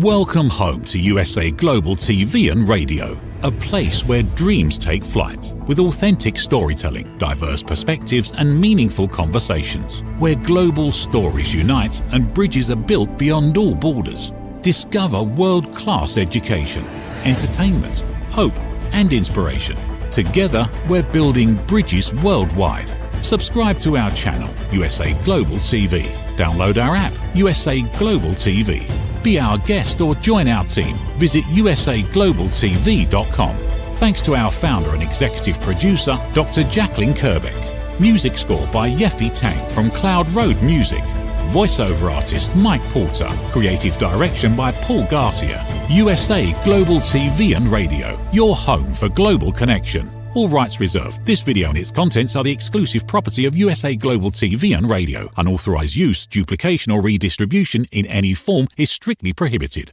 Welcome home to USA Global TV and Radio, a place where dreams take flight, with authentic storytelling, diverse perspectives and meaningful conversations, where global stories unite and bridges are built beyond all borders. Discover world-class education, entertainment, hope and inspiration. Together, we're building bridges worldwide. Subscribe to our channel, USA Global TV. Download our app, USA Global TV. Be our guest or join our team. Visit usaglobaltv.com. Thanks to our founder and executive producer, Dr. Jacalyn Kerbeck. Music score by Yeffy Tang from Cloud Road Music. Voiceover artist Mike Porter. Creative direction by Paul Garcia. USA Global TV and Radio. Your home for global connection. All rights reserved. This video and its contents are the exclusive property of USA Global TV and Radio. Unauthorized use, duplication or redistribution in any form is strictly prohibited.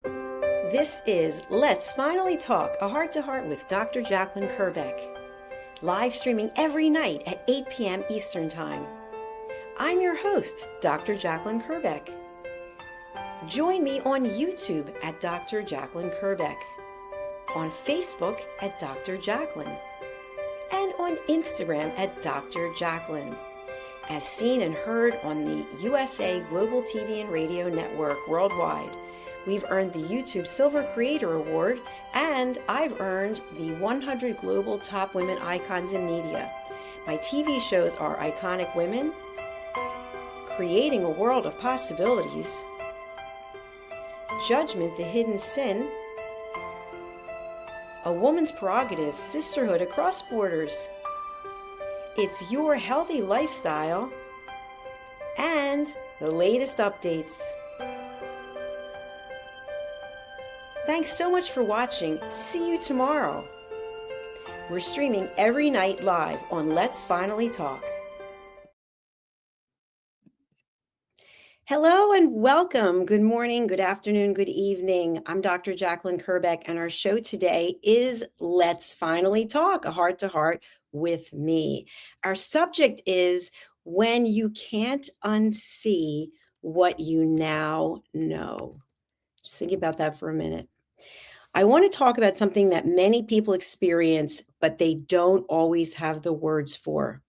This is Let's Finally Talk, a heart-to-heart with Dr. Jacalyn Kerbeck. Live streaming every night at 8 p.m. Eastern Time. I'm your host, Dr. Jacalyn Kerbeck. Join me on YouTube at Dr. Jacalyn Kerbeck, on Facebook at Dr. Jacalyn, and on Instagram at Dr. Jacalyn, as seen and heard on the USA Global TV and Radio Network worldwide. We've earned the YouTube Silver Creator Award, and I've earned the 100 Global Top Women Icons in Media. My TV shows are Iconic Women, Creating a World of Possibilities, Judgment, the Hidden Sin, A Woman's Prerogative, Sisterhood Across Borders, It's Your Healthy Lifestyle, and the latest updates. Thanks so much for watching. See you tomorrow. We're streaming every night live on Let's Finally Talk. Hello and welcome. Good morning, good afternoon, good evening. I'm Dr. Jacalyn Kerbeck, and our show today is Let's Finally Talk, a heart-to-heart with me. Our subject is when you can't unsee what you now know. Just think about that for a minute. I want to talk about something that many people experience, but they don't always have the words for.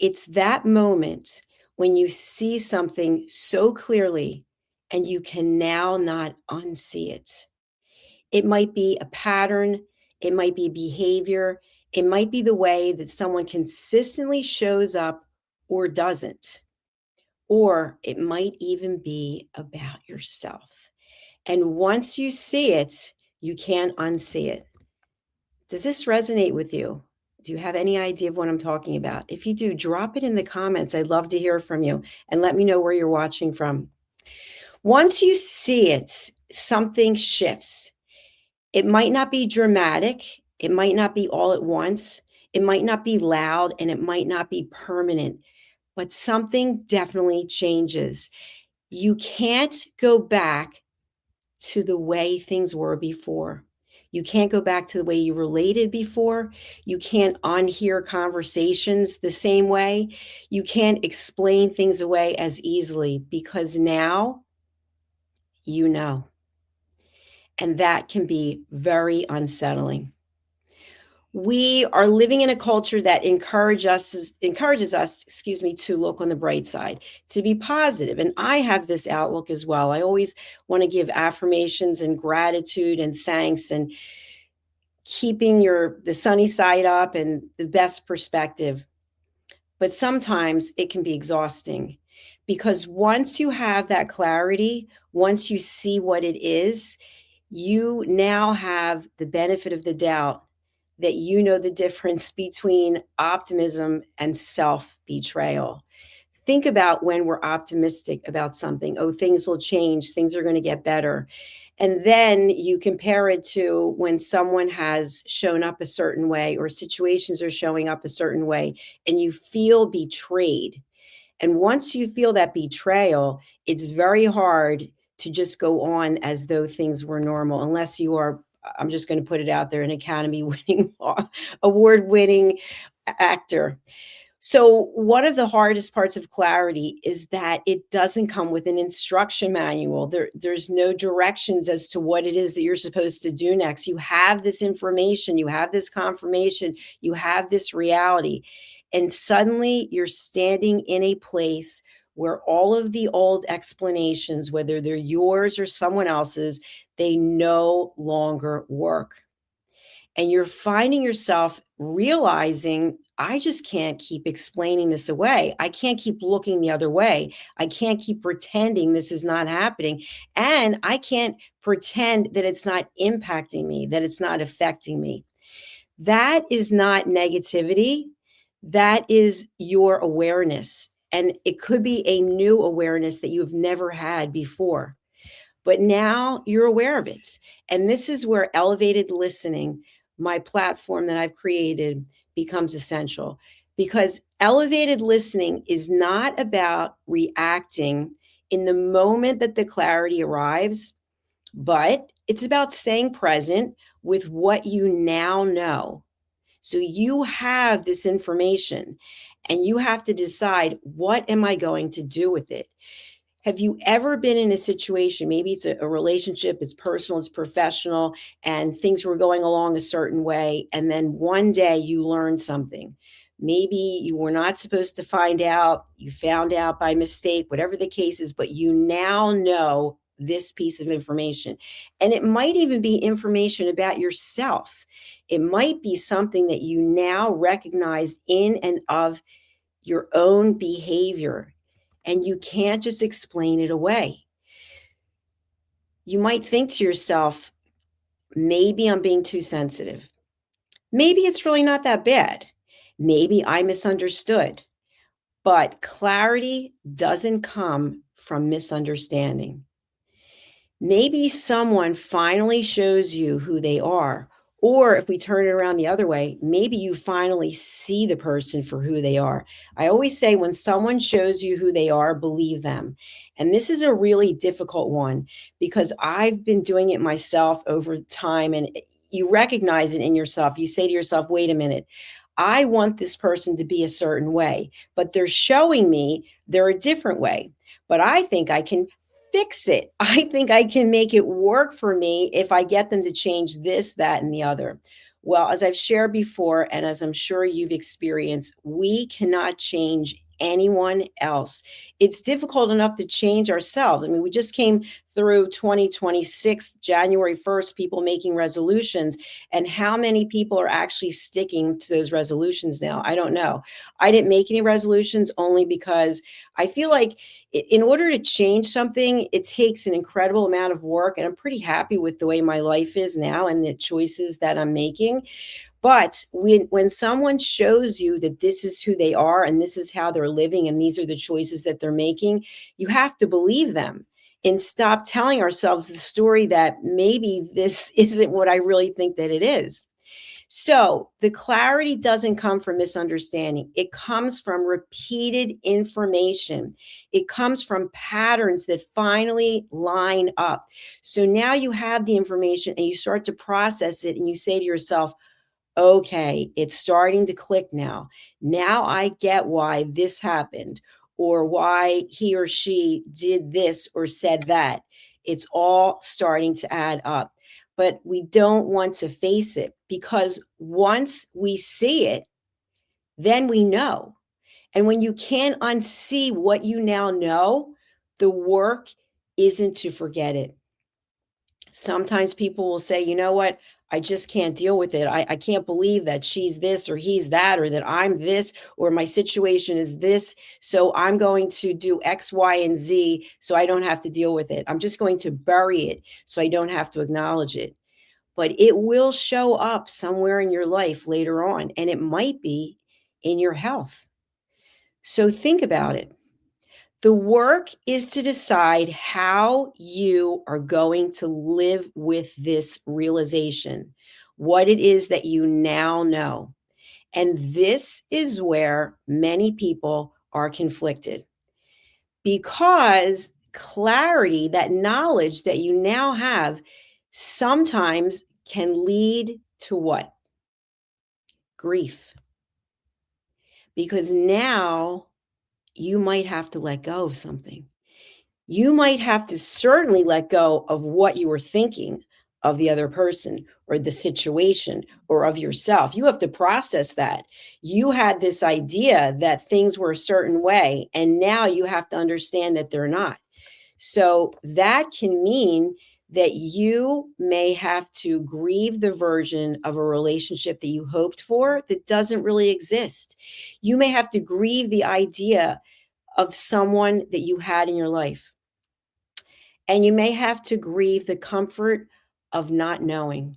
It's that moment when you see something so clearly and you can now not unsee it. It might be a pattern, it might be behavior, it might be the way that someone consistently shows up or doesn't. Or it might even be about yourself. And once you see it, you can't unsee it. Does this resonate with you? Do you have any idea of what I'm talking about? If you do, drop it in the comments. I'd love to hear from you and let me know where you're watching from. Once you see it, something shifts. It might not be dramatic. It might not be all at once. It might not be loud, and it might not be permanent, but something definitely changes. You can't go back to the way things were before. You can't go back to the way you related before. You can't unhear conversations the same way. You can't explain things away as easily because now you know. And that can be very unsettling. We are living in a culture that encourages us, to look on the bright side, to be positive. And I have this outlook as well. I always want to give affirmations and gratitude and thanks and keeping the sunny side up and the best perspective. But sometimes it can be exhausting because once you have that clarity, once you see what it is, you now have the benefit of the doubt that you know the difference between optimism and self-betrayal. Think about when we're optimistic about something. Oh, things will change. Things are going to get better. And then you compare it to when someone has shown up a certain way or situations are showing up a certain way and you feel betrayed. And once you feel that betrayal, it's very hard to just go on as though things were normal, unless you are, I'm just going to put it out there, an Academy-winning, award-winning actor. So, one of the hardest parts of clarity is that it doesn't come with an instruction manual. There's no directions as to what it is that you're supposed to do next. You have this information, you have this confirmation, you have this reality. And suddenly you're standing in a place where all of the old explanations, whether they're yours or someone else's, they no longer work. And you're finding yourself realizing, I just can't keep explaining this away. I can't keep looking the other way. I can't keep pretending this is not happening. And I can't pretend that it's not impacting me, that it's not affecting me. That is not negativity. That is your awareness. And it could be a new awareness that you've never had before. But now you're aware of it. And this is where elevated listening, my platform that I've created, becomes essential, because elevated listening is not about reacting in the moment that the clarity arrives, but it's about staying present with what you now know. So you have this information and you have to decide, what am I going to do with it? Have you ever been in a situation, maybe it's a relationship, it's personal, it's professional, and things were going along a certain way, and then one day you learned something? Maybe you were not supposed to find out, you found out by mistake, whatever the case is, but you now know this piece of information. And it might even be information about yourself. It might be something that you now recognize in and of your own behavior, and you can't just explain it away. You might think to yourself, maybe I'm being too sensitive. Maybe it's really not that bad. Maybe I misunderstood. But clarity doesn't come from misunderstanding. Maybe someone finally shows you who they are. Or if we turn it around the other way, maybe you finally see the person for who they are. I always say, when someone shows you who they are, believe them. And this is a really difficult one, because I've been doing it myself over time, and you recognize it in yourself. You say to yourself, wait a minute, I want this person to be a certain way, but they're showing me they're a different way. But I think I can fix it. I think I can make it work for me if I get them to change this, that, and the other. Well, as I've shared before, and as I'm sure you've experienced, we cannot change anyone else. It's difficult enough to change ourselves. I mean, we just came through 2026, January 1st, people making resolutions. And how many people are actually sticking to those resolutions now? I don't know. I didn't make any resolutions, only because I feel like in order to change something, it takes an incredible amount of work. And I'm pretty happy with the way my life is now and the choices that I'm making. But when someone shows you that this is who they are and this is how they're living and these are the choices that they're making, you have to believe them and stop telling ourselves the story that maybe this isn't what I really think that it is. So the clarity doesn't come from misunderstanding. It comes from repeated information. It comes from patterns that finally line up. So now you have the information and you start to process it, and you say to yourself, okay, it's starting to click now. Now I get why this happened, or why he or she did this or said that. It's all starting to add up. But we don't want to face it, because once we see it, then we know. And when you can't unsee what you now know, the work isn't to forget it. Sometimes people will say, you know what? I just can't deal with it. I can't believe that she's this or he's that, or that I'm this, or my situation is this. So I'm going to do X, Y, and Z so I don't have to deal with it. I'm just going to bury it so I don't have to acknowledge it. But it will show up somewhere in your life later on, and it might be in your health. So think about it. The work is to decide how you are going to live with this realization, what it is that you now know. And this is where many people are conflicted, because clarity, that knowledge that you now have, sometimes can lead to what? Grief. because now you might have to let go of something. You might have to certainly let go of what you were thinking of the other person or the situation or of yourself. You have to process that. You had this idea that things were a certain way, and now you have to understand that they're not. So that can mean that you may have to grieve the version of a relationship that you hoped for that doesn't really exist. You may have to grieve the idea of someone that you had in your life. And you may have to grieve the comfort of not knowing.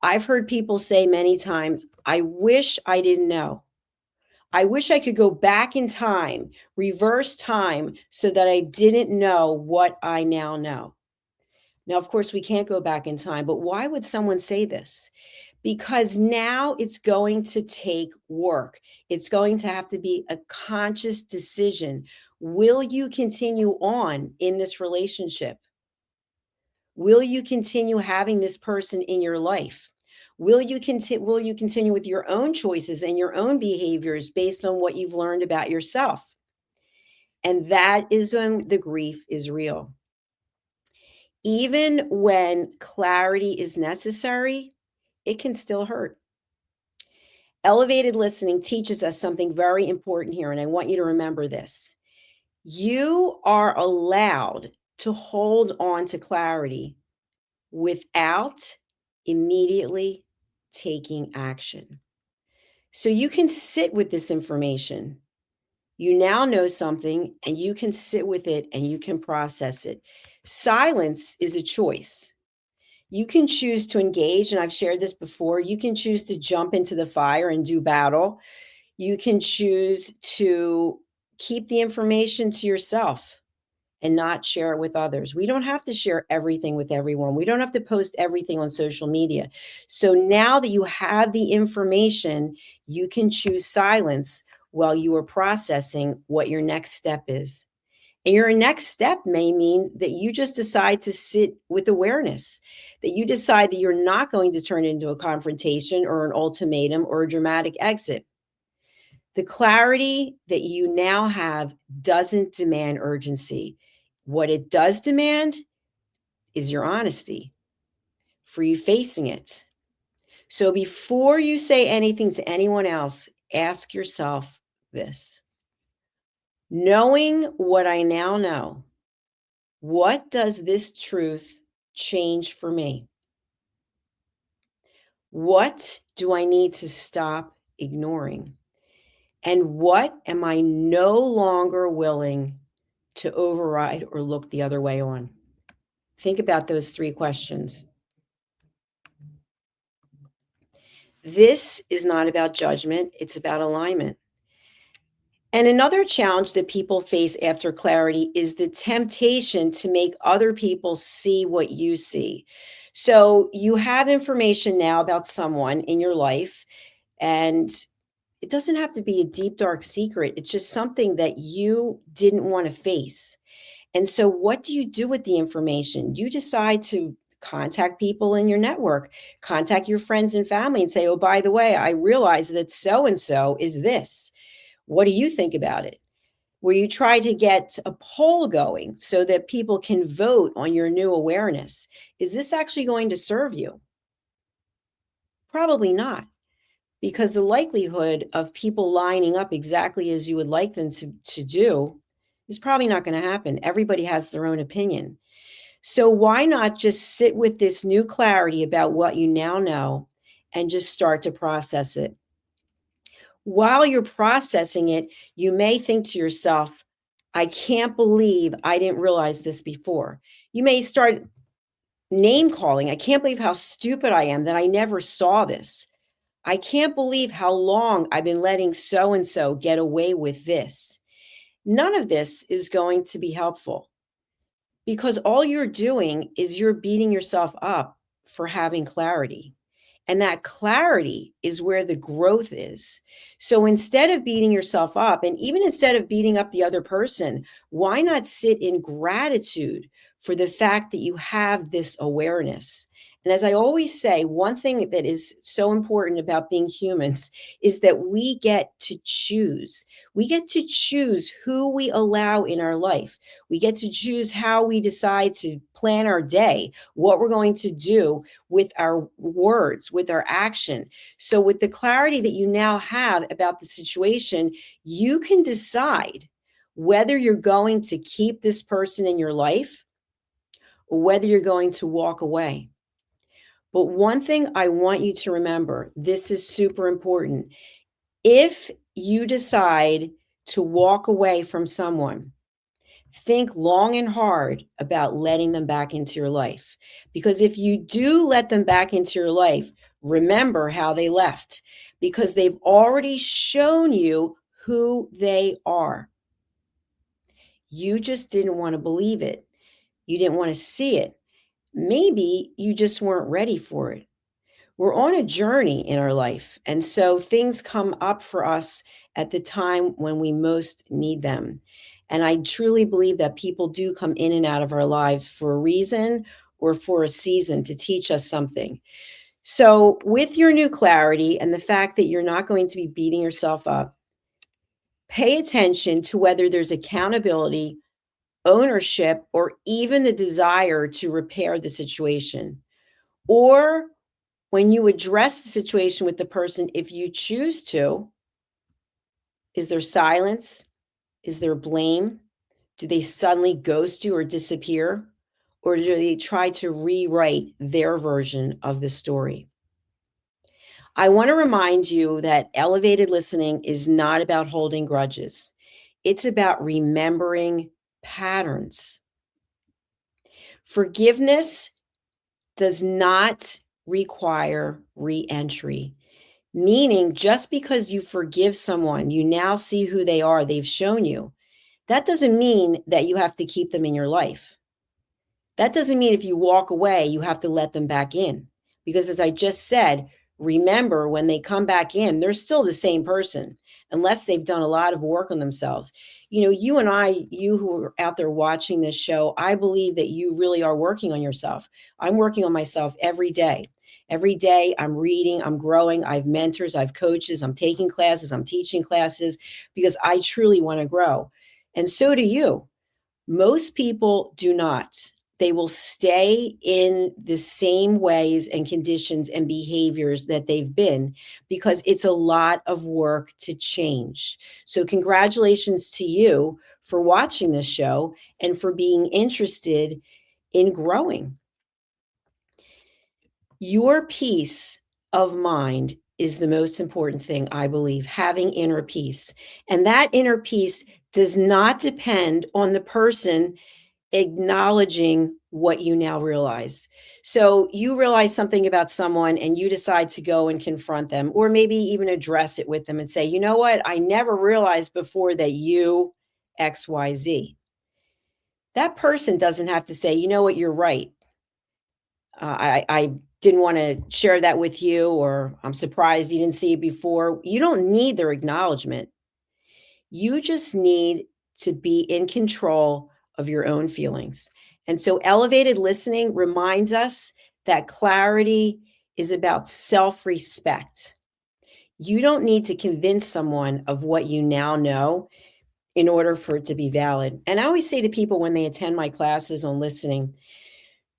I've heard people say many times, I wish I didn't know. I wish I could go back in time, reverse time, so that I didn't know what I now know. Now, of course, we can't go back in time, but why would someone say this? Because now it's going to take work. It's going to have to be a conscious decision. Will you continue on in this relationship? Will you continue having this person in your life? Will you continue with your own choices and your own behaviors based on what you've learned about yourself? And that is when the grief is real. Even when clarity is necessary, it can still hurt. Elevated listening teaches us something very important here, and I want you to remember this. You are allowed to hold on to clarity without immediately taking action. So you can sit with this information. You now know something, and you can sit with it and you can process it. Silence is a choice. You can choose to engage, and I've shared this before. You can choose to jump into the fire and do battle. You can choose to keep the information to yourself and not share it with others. We don't have to share everything with everyone. We don't have to post everything on social media. So now that you have the information, you can choose silence while you are processing what your next step is. And your next step may mean that you just decide to sit with awareness, that you decide that you're not going to turn it into a confrontation or an ultimatum or a dramatic exit. The clarity that you now have doesn't demand urgency. What it does demand is your honesty for you facing it. So before you say anything to anyone else, ask yourself this. Knowing what I now know, what does this truth change for me? What do I need to stop ignoring? And what am I no longer willing to override or look the other way on? Think about those three questions. This is not about judgment, it's about alignment. And another challenge that people face after clarity is the temptation to make other people see what you see. So you have information now about someone in your life, and it doesn't have to be a deep, dark secret. It's just something that you didn't want to face. And so, what do you do with the information? You decide to contact people in your network, contact your friends and family, and say, oh, by the way, I realize that so and so is this. What do you think about it? Where you try to get a poll going so that people can vote on your new awareness. Is this actually going to serve you? Probably not, because the likelihood of people lining up exactly as you would like them to do is probably not going to happen. Everybody has their own opinion. So why not just sit with this new clarity about what you now know and just start to process it? While you're processing it, you may think to yourself, I can't believe I didn't realize this before. You may start name calling. I can't believe how stupid I am that I never saw this. I can't believe how long I've been letting so-and-so get away with this. None of this is going to be helpful because all you're doing is you're beating yourself up for having clarity. And that clarity is where the growth is. So instead of beating yourself up, and even instead of beating up the other person, why not sit in gratitude for the fact that you have this awareness And as I always say, one thing that is so important about being humans is that we get to choose. We get to choose who we allow in our life. We get to choose how we decide to plan our day, what we're going to do with our words, with our action. So, with the clarity that you now have about the situation, you can decide whether you're going to keep this person in your life or whether you're going to walk away. But one thing I want you to remember, this is super important. If you decide to walk away from someone, think long and hard about letting them back into your life. Because if you do let them back into your life, remember how they left, because they've already shown you who they are. You just didn't want to believe it. You didn't want to see it. Maybe you just weren't ready for it. We're on a journey in our life. And so things come up for us at the time when we most need them. And I truly believe that people do come in and out of our lives for a reason or for a season to teach us something. So, with your new clarity and the fact that you're not going to be beating yourself up, pay attention to whether there's accountability, ownership, or even the desire to repair the situation. Or when you address the situation with the person, if you choose to, is there silence? Is there blame? Do they suddenly ghost you or disappear? Or do they try to rewrite their version of the story? I want to remind you that elevated listening is not about holding grudges. It's about remembering patterns. Forgiveness does not require re-entry. Meaning, just because you forgive someone, you now see who they are, they've shown you. That doesn't mean that you have to keep them in your life. That doesn't mean if you walk away, you have to let them back in. Because as I just said, remember when they come back in, they're still the same person, unless they've done a lot of work on themselves. You know, you and I, you who are out there watching this show, I believe that you really are working on yourself. I'm working on myself every day. Every day I'm reading, I'm growing, I have mentors, I have coaches, I'm taking classes, I'm teaching classes because I truly want to grow. And so do you. Most people do not. They will stay in the same ways and conditions and behaviors that they've been because it's a lot of work to change. So, congratulations to you for watching this show and for being interested in growing. Your peace of mind is the most important thing, I believe, having inner peace. And that inner peace does not depend on the person acknowledging what you now realize. So you realize something about someone and you decide to go and confront them, or maybe even address it with them and say, you know what? I never realized before that you XYZ. That person doesn't have to say, you know what? You're right. I didn't want to share that with you, or I'm surprised you didn't see it before. You don't need their acknowledgement. You just need to be in control of your own feelings. And so, elevated listening reminds us that clarity is about self respect. You don't need to convince someone of what you now know in order for it to be valid. And I always say to people when they attend my classes on listening,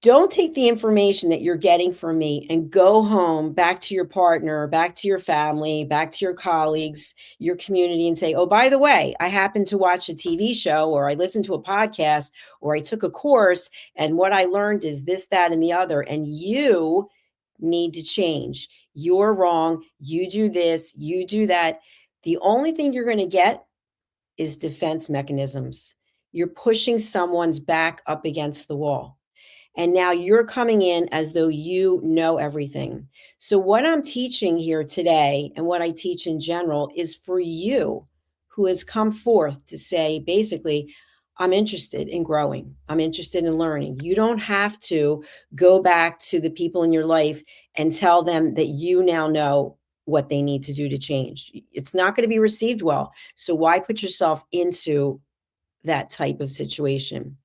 don't take the information that you're getting from me and go home back to your partner, back to your family, back to your colleagues, your community, and say, oh, by the way, I happened to watch a TV show, or I listened to a podcast, or I took a course, and what I learned is this, that, and the other. And you need to change. You're wrong. You do this, you do that. The only thing you're going to get is defense mechanisms. You're pushing someone's back up against the wall. And now you're coming in as though you know everything. So, what I'm teaching here today and what I teach in general is for you who has come forth to say, basically, I'm interested in growing. I'm interested in learning. You don't have to go back to the people in your life and tell them that you now know what they need to do to change. It's not going to be received well. So, why put yourself into that type of situation?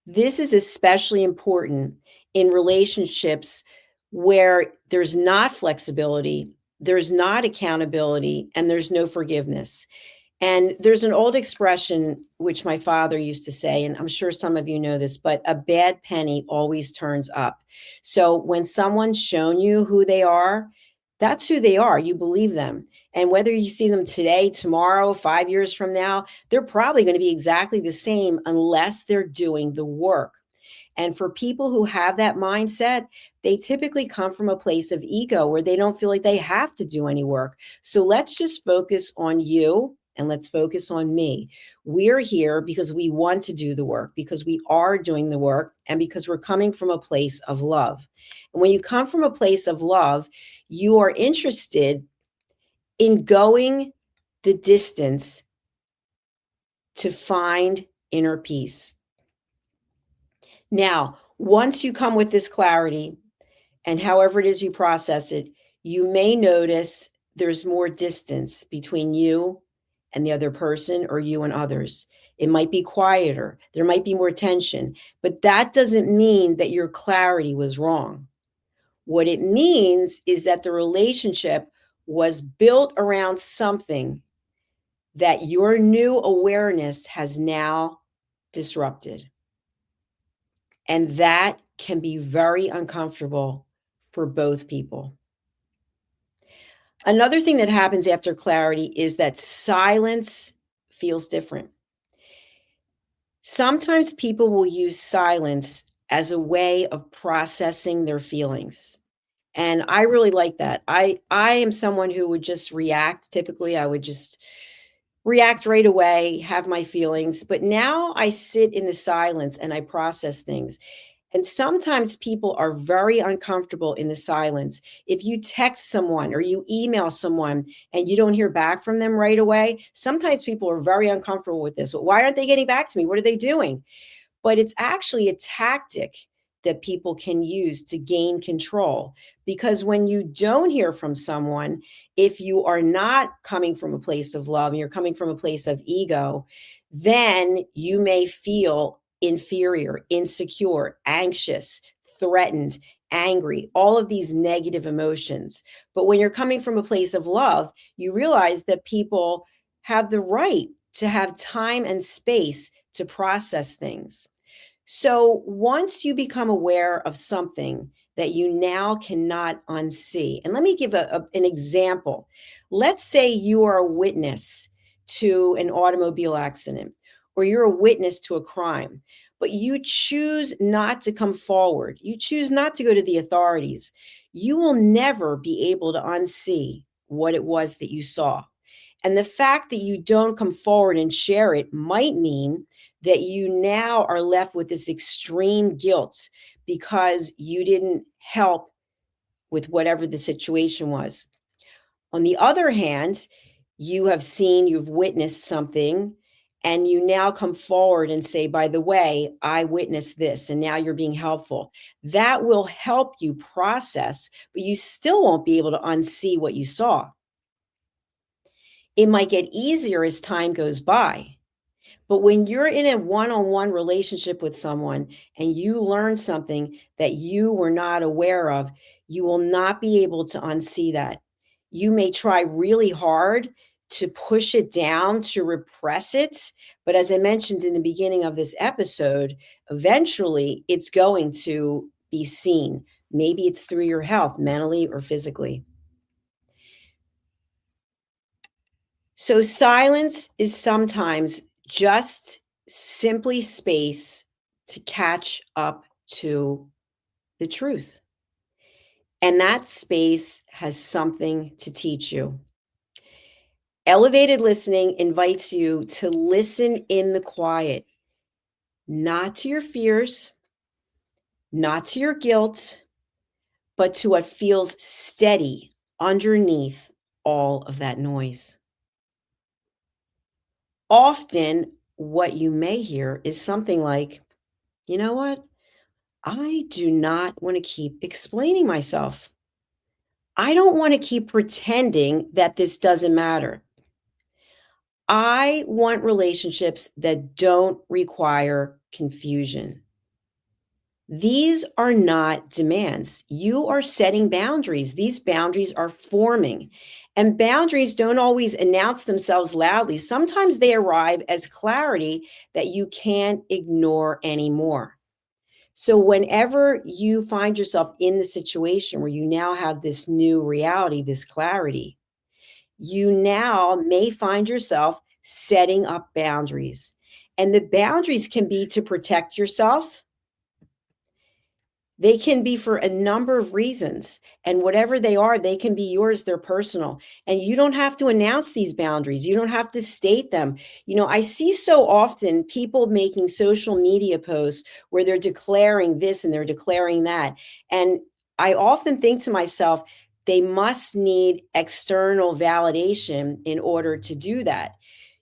This is especially important in relationships where there's not flexibility, there's not accountability, and there's no forgiveness. And there's an old expression which my father used to say, and I'm sure some of you know this, but a bad penny always turns up. So when someone's shown you who they are, that's who they are. You believe them. And whether you see them today, tomorrow, 5 years from now, they're probably going to be exactly the same unless they're doing the work. And for people who have that mindset, they typically come from a place of ego where they don't feel like they have to do any work. So let's just focus on you and let's focus on me. We're here because we want to do the work, because we are doing the work, and because we're coming from a place of love. And when you come from a place of love, you are interested in going the distance to find inner peace. Now, once you come with this clarity, and however it is you process it, you may notice there's more distance between you and the other person, or you and others. It might be quieter, there might be more tension, but that doesn't mean that your clarity was wrong. What it means is that the relationship was built around something that your new awareness has now disrupted. And that can be very uncomfortable for both people. Another thing that happens after clarity is that silence feels different. Sometimes people will use silence as a way of processing their feelings. And I really like that. I am someone who would just react. Typically, I would just react right away, have my feelings. But now I sit in the silence and I process things. And sometimes people are very uncomfortable in the silence. If you text someone or you email someone and you don't hear back from them right away, sometimes people are very uncomfortable with this. Why aren't they getting back to me? What are they doing? But it's actually a tactic that people can use to gain control. Because when you don't hear from someone, if you are not coming from a place of love and you're coming from a place of ego, then you may feel inferior, insecure, anxious, threatened, angry, all of these negative emotions. But when you're coming from a place of love, you realize that people have the right to have time and space to process things. So once you become aware of something that you now cannot unsee, and let me give an example. Let's say you are a witness to an automobile accident, or you're a witness to a crime, but you choose not to come forward. You choose not to go to the authorities. You will never be able to unsee what it was that you saw. And the fact that you don't come forward and share it might mean that you now are left with this extreme guilt because you didn't help with whatever the situation was. On the other hand, you've witnessed something, and you now come forward and say, by the way, I witnessed this, and now you're being helpful. That will help you process, but you still won't be able to unsee what you saw. It might get easier as time goes by. But when you're in a one-on-one relationship with someone and you learn something that you were not aware of, you will not be able to unsee that. You may try really hard to push it down, to repress it. But as I mentioned in the beginning of this episode, eventually it's going to be seen. Maybe it's through your health, mentally or physically. So silence is sometimes just simply space to catch up to the truth. And that space has something to teach you. Elevated listening invites you to listen in the quiet, not to your fears, not to your guilt, but to what feels steady underneath all of that noise. Often, what you may hear is something like, you know what? I do not want to keep explaining myself. I don't want to keep pretending that this doesn't matter. I want relationships that don't require confusion. These are not demands. You are setting boundaries. These boundaries are forming. And boundaries don't always announce themselves loudly. Sometimes they arrive as clarity that you can't ignore anymore. So, whenever you find yourself in the situation where you now have this new reality, this clarity, you now may find yourself setting up boundaries. And the boundaries can be to protect yourself. They can be for a number of reasons, and whatever they are, they can be yours, they're personal, and you don't have to announce these boundaries, you don't have to state them. I see so often people making social media posts where they're declaring this and they're declaring that, and I often think to myself, they must need external validation in order to do that.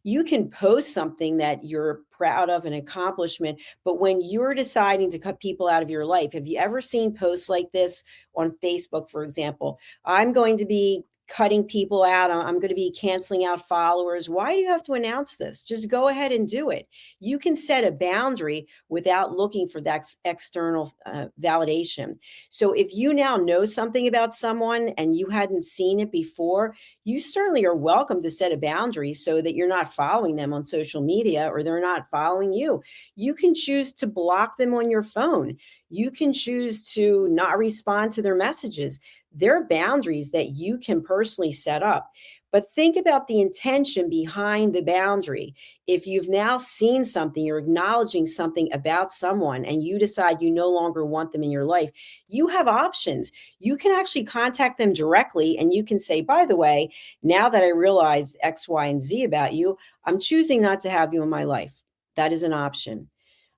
You can post something that you're proud of, an accomplishment, but when you're deciding to cut people out of your life, have you ever seen posts like this on Facebook, for example? I'm going to be cutting people out. I'm going to be canceling out followers. Why do you have to announce this? Just go ahead and do it. You can set a boundary without looking for that external validation. So if you now know something about someone and you hadn't seen it before, you certainly are welcome to set a boundary so that you're not following them on social media or they're not following you. You can choose to block them on your phone. You can choose to not respond to their messages. There are boundaries that you can personally set up. But think about the intention behind the boundary. If you've now seen something, you're acknowledging something about someone, and you decide you no longer want them in your life, you have options. You can actually contact them directly and you can say, by the way, now that I realized X, Y, and Z about you, I'm choosing not to have you in my life. That is an option.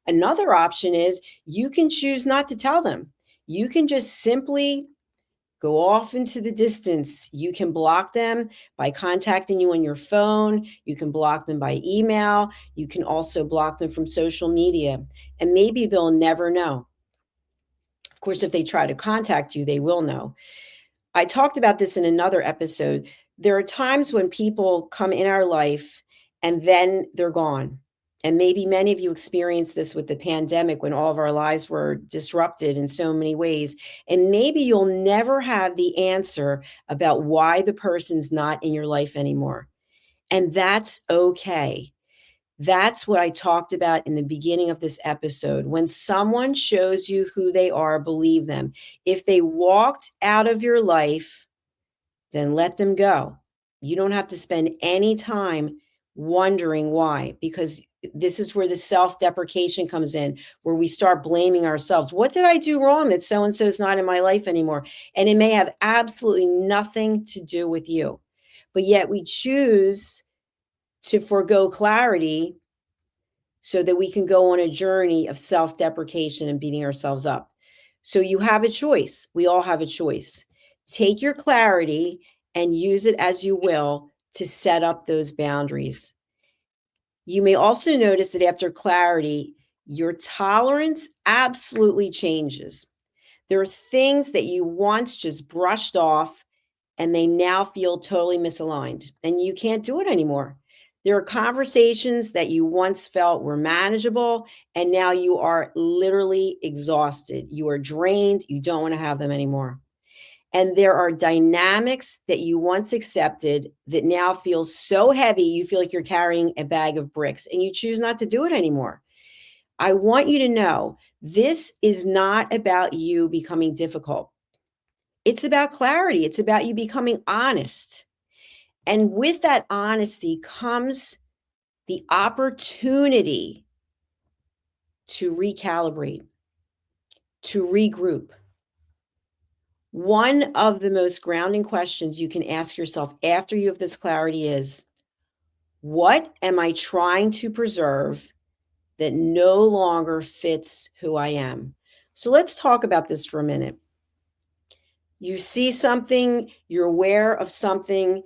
Another option is you can choose not to tell them. You can just simply go off into the distance. You can block them by contacting you on your phone. You can block them by email. You can also block them from social media. And maybe they'll never know. Of course, if they try to contact you, they will know. I talked about this in another episode. There are times when people come in our life and then they're gone. And maybe many of you experienced this with the pandemic when all of our lives were disrupted in so many ways. And maybe you'll never have the answer about why the person's not in your life anymore. And that's okay. That's what I talked about in the beginning of this episode. When someone shows you who they are, believe them. If they walked out of your life, then let them go. You don't have to spend any time wondering why, because this is where the self-deprecation comes in, where we start blaming ourselves. What did I do wrong that so-and-so is not in my life anymore? And it may have absolutely nothing to do with you. But yet we choose to forego clarity so that we can go on a journey of self-deprecation and beating ourselves up. So you have a choice. We all have a choice. Take your clarity and use it as you will to set up those boundaries. You may also notice that after clarity, your tolerance absolutely changes. There are things that you once just brushed off and they now feel totally misaligned, and you can't do it anymore. There are conversations that you once felt were manageable, and now you are literally exhausted. You are drained. You don't want to have them anymore. And there are dynamics that you once accepted that now feel so heavy, you feel like you're carrying a bag of bricks, and you choose not to do it anymore. I want you to know this is not about you becoming difficult. It's about clarity. It's about you becoming honest. And with that honesty comes the opportunity to recalibrate, to regroup. One of the most grounding questions you can ask yourself after you have this clarity is, what am I trying to preserve that no longer fits who I am? So let's talk about this for a minute. You see something, you're aware of something,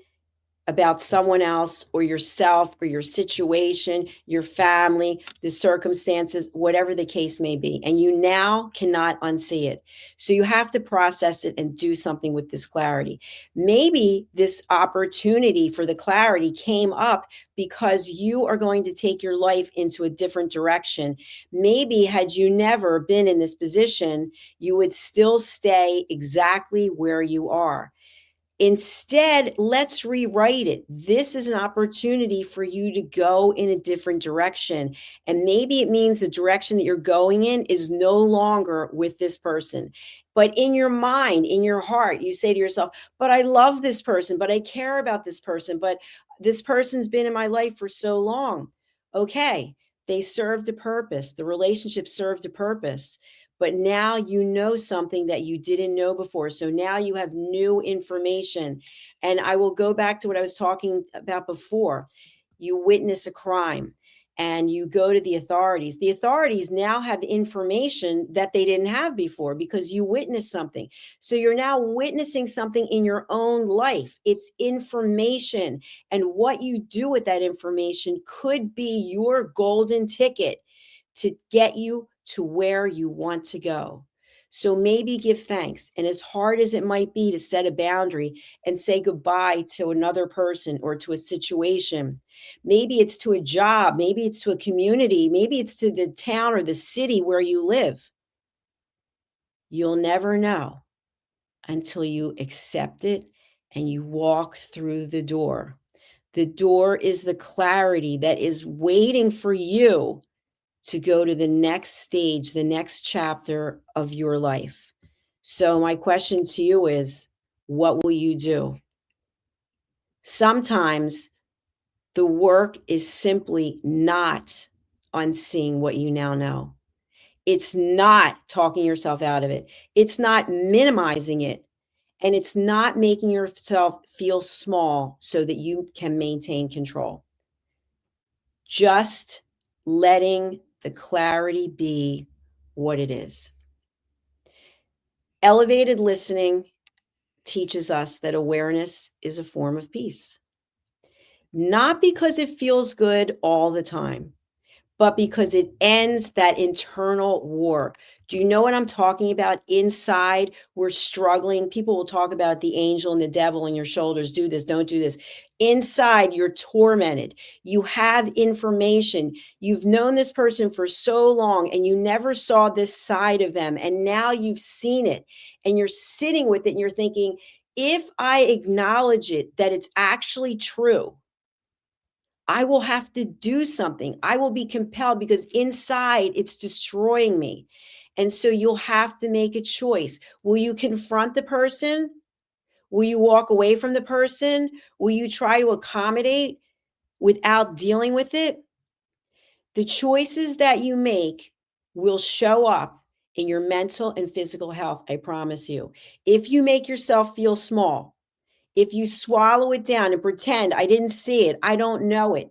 about someone else or yourself or your situation, your family, the circumstances, whatever the case may be. And you now cannot unsee it. So you have to process it and do something with this clarity. Maybe this opportunity for the clarity came up because you are going to take your life into a different direction. Maybe had you never been in this position, you would still stay exactly where you are. Instead, let's rewrite it. This is an opportunity for you to go in a different direction. And maybe it means the direction that you're going in is no longer with this person. But in your mind, in your heart, you say to yourself, but I love this person, but I care about this person, but this person's been in my life for so long. Okay, they served a purpose. The relationship served a purpose. But now you know something that you didn't know before. So now you have new information. And I will go back to what I was talking about before. You witness a crime and you go to the authorities. The authorities now have information that they didn't have before because you witnessed something. So you're now witnessing something in your own life. It's information. And what you do with that information could be your golden ticket to get you to where you want to go. So maybe give thanks. And as hard as it might be to set a boundary and say goodbye to another person or to a situation, maybe it's to a job, maybe it's to a community, maybe it's to the town or the city where you live. You'll never know until you accept it and you walk through the door. The door is the clarity that is waiting for you to go to the next stage, the next chapter of your life. So my question to you is, what will you do? Sometimes the work is simply not unseeing what you now know. It's not talking yourself out of it. It's not minimizing it. And it's not making yourself feel small so that you can maintain control. Just letting the clarity be what it is. Elevated listening teaches us that awareness is a form of peace. Not because it feels good all the time, but because it ends that internal war. Do you know what I'm talking about? Inside, we're struggling. People will talk about the angel and the devil on your shoulders. Do this, don't do this. Inside, you're tormented. You have information. You've known this person for so long and you never saw this side of them. And now you've seen it and you're sitting with it and you're thinking, if I acknowledge it, that it's actually true, I will have to do something. I will be compelled because inside it's destroying me. And so you'll have to make a choice. Will you confront the person? Will you walk away from the person? Will you try to accommodate without dealing with it? The choices that you make will show up in your mental and physical health, I promise you. If you make yourself feel small, if you swallow it down and pretend I didn't see it, I don't know it,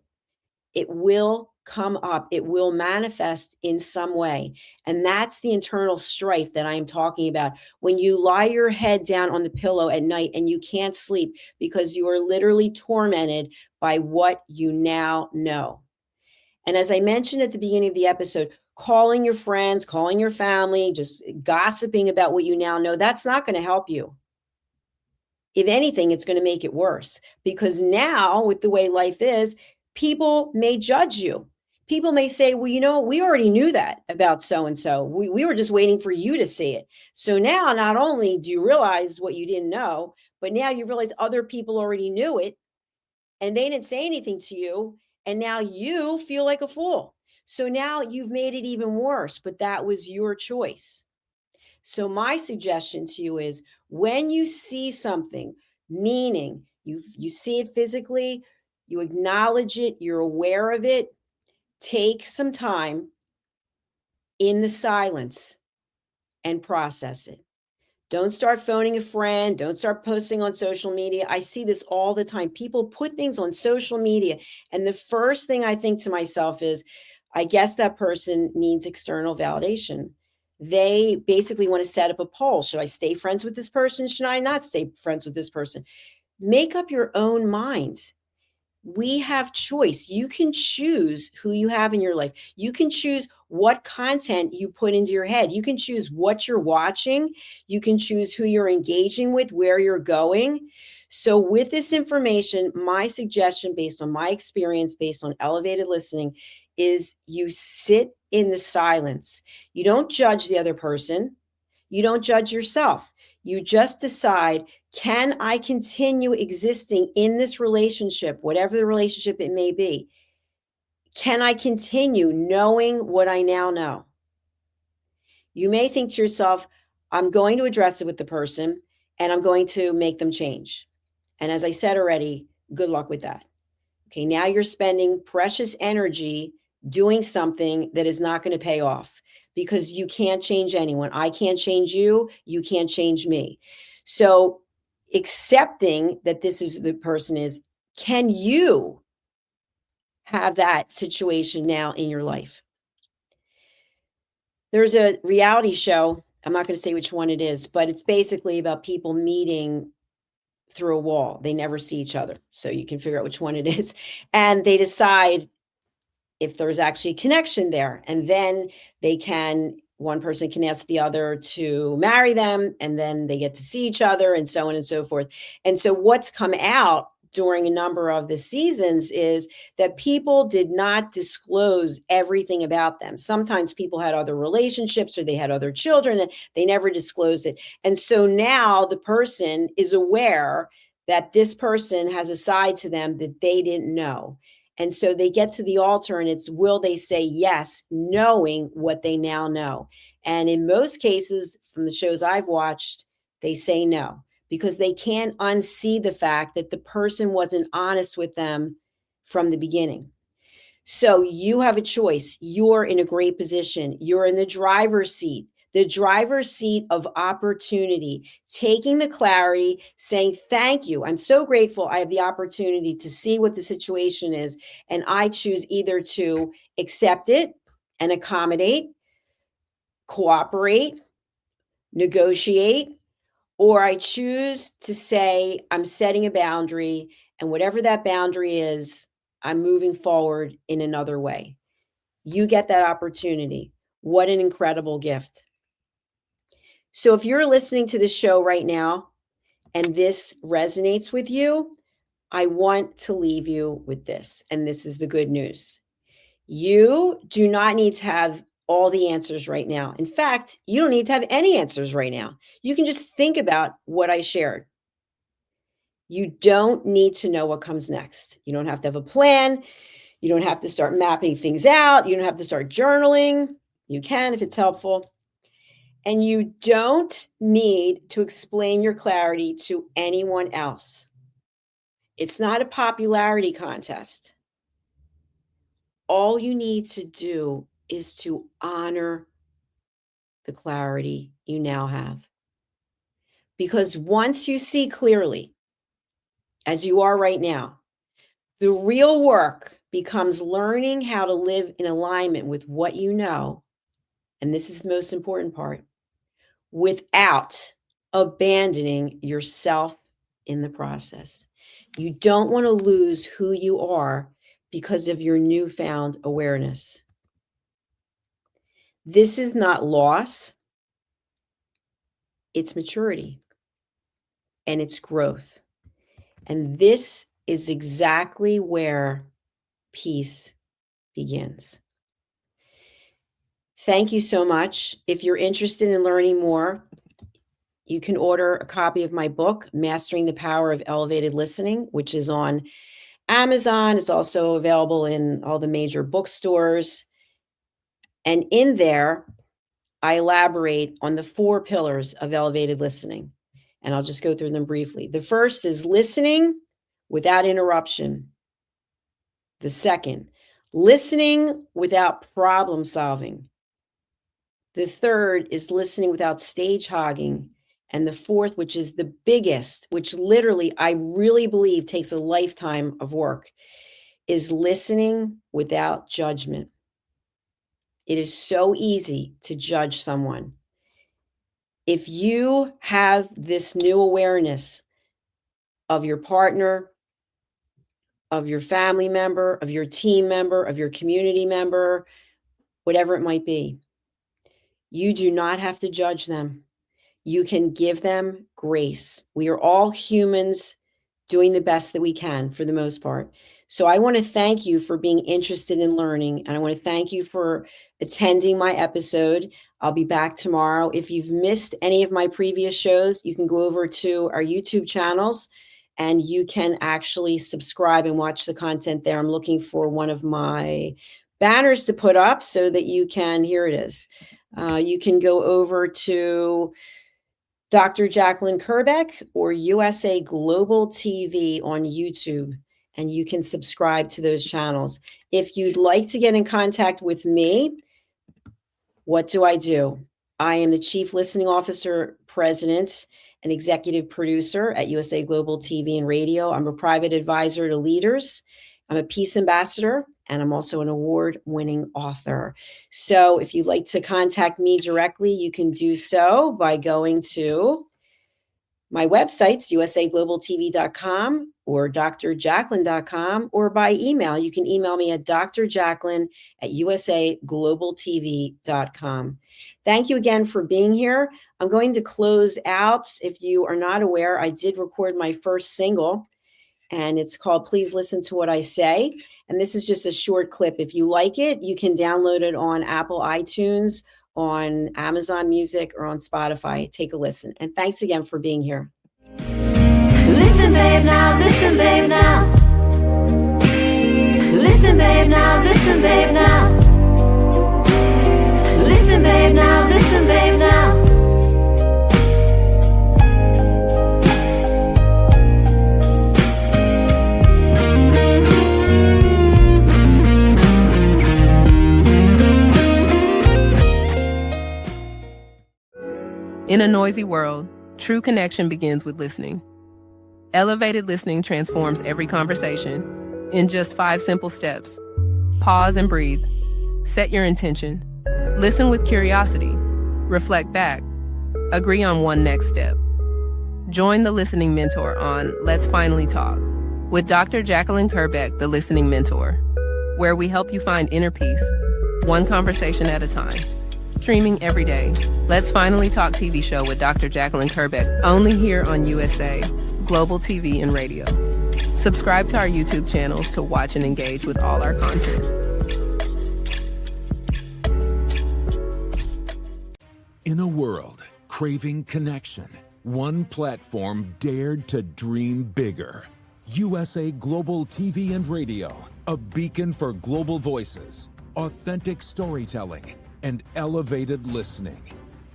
it will come up. It will manifest in some way. And that's the internal strife that I'm talking about. When you lie your head down on the pillow at night and you can't sleep because you are literally tormented by what you now know. And as I mentioned at the beginning of the episode, calling your friends, calling your family, just gossiping about what you now know, that's not going to help you. If anything, it's going to make it worse because now with the way life is, people may judge you. People may say, well, you know, we already knew that about so-and-so. We were just waiting for you to see it. So now not only do you realize what you didn't know, but now you realize other people already knew it and they didn't say anything to you. And now you feel like a fool. So now you've made it even worse, but that was your choice. So my suggestion to you is when you see something, meaning you see it physically, you acknowledge it, you're aware of it, take some time in the silence and process it. Don't start phoning a friend. Don't start posting on social media. I see this all the time. People put things on social media. And the first thing I think to myself is, I guess that person needs external validation. They basically want to set up a poll. Should I stay friends with this person? Should I not stay friends with this person? Make up your own mind. We have choice. You can choose who you have in your life. You can choose what content you put into your head. You can choose what you're watching. You can choose who you're engaging with, where you're going. So, with this information, my suggestion, based on my experience, based on elevated listening, is you sit in the silence. You don't judge the other person, you don't judge yourself. You just decide, can I continue existing in this relationship, whatever the relationship it may be? Can I continue knowing what I now know? You may think to yourself, I'm going to address it with the person and I'm going to make them change. And as I said already, good luck with that. Okay, now you're spending precious energy doing something that is not going to pay off because you can't change anyone. I can't change you. You can't change me. So, accepting that this is the person is, can you have that situation now in your life? There's a reality show. I'm not going to say which one it is, but it's basically about people meeting through a wall. They never see each other. So you can figure out which one it is. And they decide if there's actually a connection there. And then one person can ask the other to marry them, and then they get to see each other, and so on and so forth. And so what's come out during a number of the seasons is that people did not disclose everything about them. Sometimes people had other relationships or they had other children and they never disclosed it. And so now the person is aware that this person has a side to them that they didn't know. And so they get to the altar and it's, will they say yes, knowing what they now know? And in most cases, from the shows I've watched, they say no, because they can't unsee the fact that the person wasn't honest with them from the beginning. So you have a choice. You're in a great position. You're in the driver's seat of opportunity, taking the clarity, saying, thank you. I'm so grateful I have the opportunity to see what the situation is. And I choose either to accept it and accommodate, cooperate, negotiate, or I choose to say, I'm setting a boundary, and whatever that boundary is, I'm moving forward in another way. You get that opportunity. What an incredible gift. So if you're listening to this show right now and this resonates with you, I want to leave you with this. And this is the good news. You do not need to have all the answers right now. In fact, you don't need to have any answers right now. You can just think about what I shared. You don't need to know what comes next. You don't have to have a plan. You don't have to start mapping things out. You don't have to start journaling. You can if it's helpful. And you don't need to explain your clarity to anyone else. It's not a popularity contest. All you need to do is to honor the clarity you now have. Because once you see clearly, as you are right now, the real work becomes learning how to live in alignment with what you know. And this is the most important part, without abandoning yourself in the process. You don't want to lose who you are because of your newfound awareness. This is not loss, it's maturity and it's growth. And this is exactly where peace begins. Thank you so much. If you're interested in learning more, you can order a copy of my book, Mastering the Power of Elevated Listening, which is on Amazon. It's also available in all the major bookstores. And in there, I elaborate on the 4 pillars of elevated listening. And I'll just go through them briefly. The first is listening without interruption. The second, listening without problem solving. The third is listening without stage hogging. And the fourth, which is the biggest, which literally I really believe takes a lifetime of work, is listening without judgment. It is so easy to judge someone. If you have this new awareness of your partner, of your family member, of your team member, of your community member, whatever it might be. You do not have to judge them. You can give them grace. We are all humans doing the best that we can for the most part. So I want to thank you for being interested in learning. And I want to thank you for attending my episode. I'll be back tomorrow. If you've missed any of my previous shows, you can go over to our YouTube channels and you can actually subscribe and watch the content there. I'm looking for one of my banners to put up so that you can, here it is. You can go over to Dr. Jacalyn Kerbeck or USA Global TV on YouTube, and you can subscribe to those channels. If you'd like to get in contact with me, what do? I am the Chief Listening Officer, President, and Executive Producer at USA Global TV and Radio. I'm a private advisor to leaders. I'm a peace ambassador, and I'm also an award-winning author. So if you'd like to contact me directly, you can do so by going to my websites, usaglobaltv.com or drjacalyn.com, or by email. You can email me at drjacalyn@usaglobaltv.com. Thank you again for being here. I'm going to close out. If you are not aware, I did record my first single, and it's called Please Listen to What I Say. And this is just a short clip. If you like it, you can download it on Apple iTunes, on Amazon Music, or on Spotify. Take a listen. And thanks again for being here. Listen, babe, now. Listen, babe, now. Listen, babe, now. Listen, babe, now. Listen, babe, now. Listen, babe, now. In a noisy world, true connection begins with listening. Elevated listening transforms every conversation in just 5 simple steps. Pause and breathe. Set your intention. Listen with curiosity. Reflect back. Agree on one next step. Join the Listening Mentor on Let's Finally Talk with Dr. Jacalyn Kerbeck, the Listening Mentor, where we help you find inner peace, one conversation at a time. Streaming every day. Let's Finally Talk TV show with Dr. Jacalyn Kerbeck, only here on USA, Global TV and Radio. Subscribe to our YouTube channels to watch and engage with all our content. In a world craving connection, one platform dared to dream bigger. USA Global TV and Radio, a beacon for global voices, authentic storytelling, and elevated listening.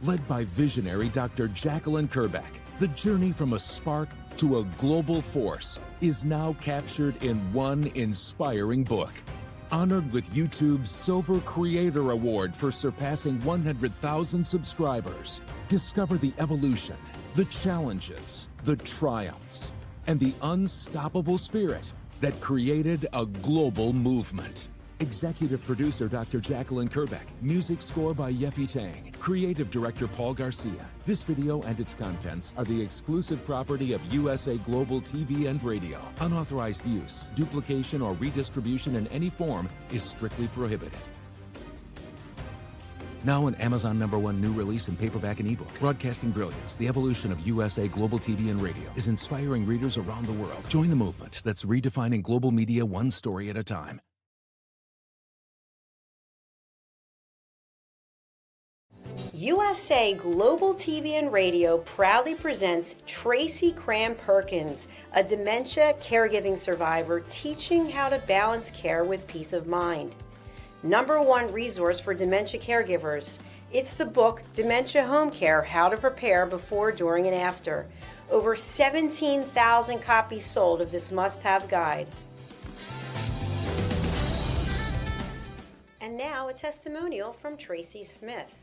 Led by visionary Dr. Jacalyn Kerbeck, the journey from a spark to a global force is now captured in one inspiring book. Honored with YouTube's Silver Creator Award for surpassing 100,000 subscribers. Discover the evolution, the challenges, the triumphs, and the unstoppable spirit that created a global movement. Executive producer Dr. Jacalyn Kerbeck. Music score by Yeffy Tang. Creative director Paul Garcia. This video and its contents are the exclusive property of USA Global TV and Radio. Unauthorized use, duplication, or redistribution in any form is strictly prohibited. Now an Amazon #1 new release in paperback and ebook. Broadcasting Brilliance, the evolution of USA Global TV and Radio, is inspiring readers around the world. Join the movement that's redefining global media one story at a time. USA Global TV and Radio proudly presents Tracy Cram-Perkins, a dementia caregiving survivor teaching how to balance care with peace of mind. #1 resource for dementia caregivers. It's the book Dementia Home Care: How to Prepare Before, During, and After. Over 17,000 copies sold of this must-have guide. And now a testimonial from Tracy Smith.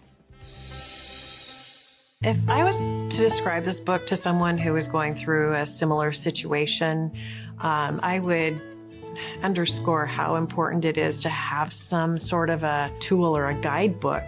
If I was to describe this book to someone who is going through a similar situation, I would underscore how important it is to have some sort of a tool or a guidebook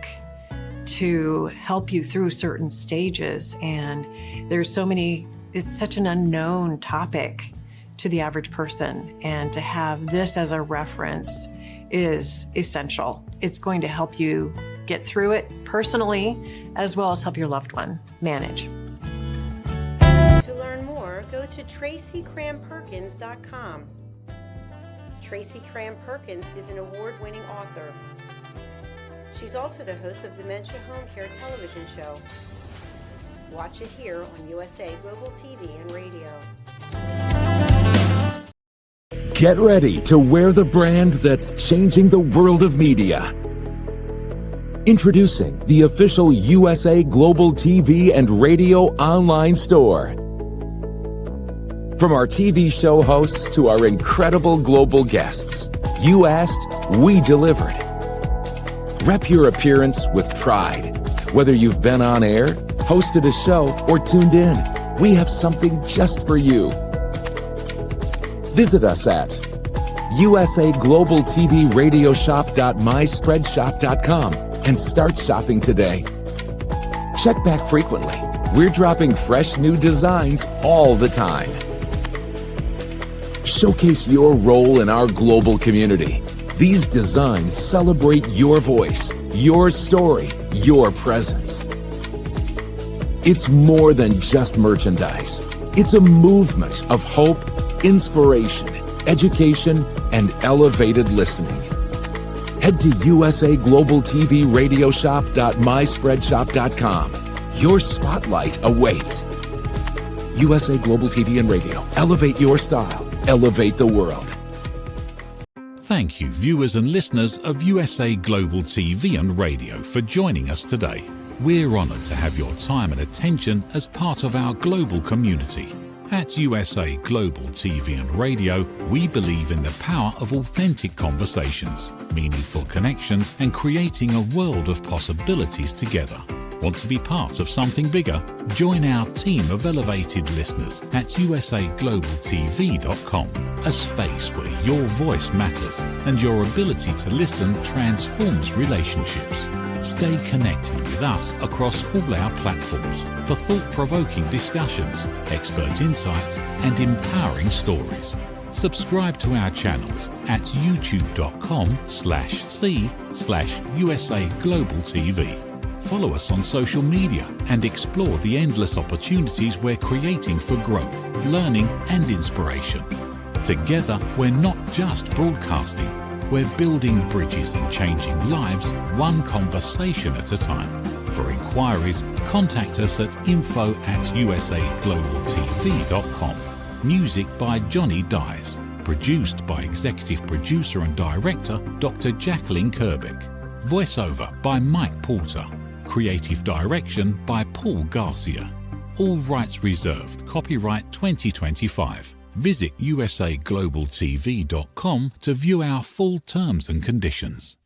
to help you through certain stages. And there's so many it's such an unknown topic to the average person. And to have this as a reference is essential. It's going to help you get through it personally, as well as help your loved one manage. To learn more, go to TracyCramPerkins.com. Tracy Cram Perkins is an award-winning author. She's also the host of Dementia Home Care television show. Watch it here on USA Global TV and Radio. Get ready to wear the brand that's changing the world of media. Introducing the official USA Global TV and Radio online store. From our TV show hosts to our incredible global guests, you asked, we delivered. Rep your appearance with pride. Whether you've been on air, hosted a show, or tuned in, we have something just for you. Visit us at usaglobaltvradioshoп.myspreadshop.com and start shopping today. Check back frequently. We're dropping fresh new designs all the time. Showcase your role in our global community. These designs celebrate your voice, your story, your presence. It's more than just merchandise. It's a movement of hope, inspiration, education, and elevated listening. Head to usaglobaltvradioshoп.myspreadshop.com. Your spotlight awaits. USA Global TV and Radio. Elevate your style. Elevate the world. Thank you, viewers and listeners of USA Global TV and Radio, for joining us today. We're honoured to have your time and attention as part of our global community. At USA Global TV and Radio, we believe in the power of authentic conversations, meaningful connections, and creating a world of possibilities together. Want to be part of something bigger? Join our team of elevated listeners at usaglobaltv.com, a space where your voice matters and your ability to listen transforms relationships. Stay connected with us across all our platforms for thought-provoking discussions, expert insights, and empowering stories. Subscribe to our channels at youtube.com/c/USA Global TV. Follow us on social media and explore the endless opportunities we're creating for growth, learning, and inspiration. Together, we're not just broadcasting, we're building bridges and changing lives one conversation at a time. For inquiries, contact us at info@usaglobaltv.com. Music by Johnny Dyes. Produced by Executive Producer and Director Dr. Jacalyn Kerbeck. Voiceover by Mike Porter. Creative Direction by Paul Garcia. All rights reserved. Copyright 2025. Visit usaglobaltv.com to view our full terms and conditions.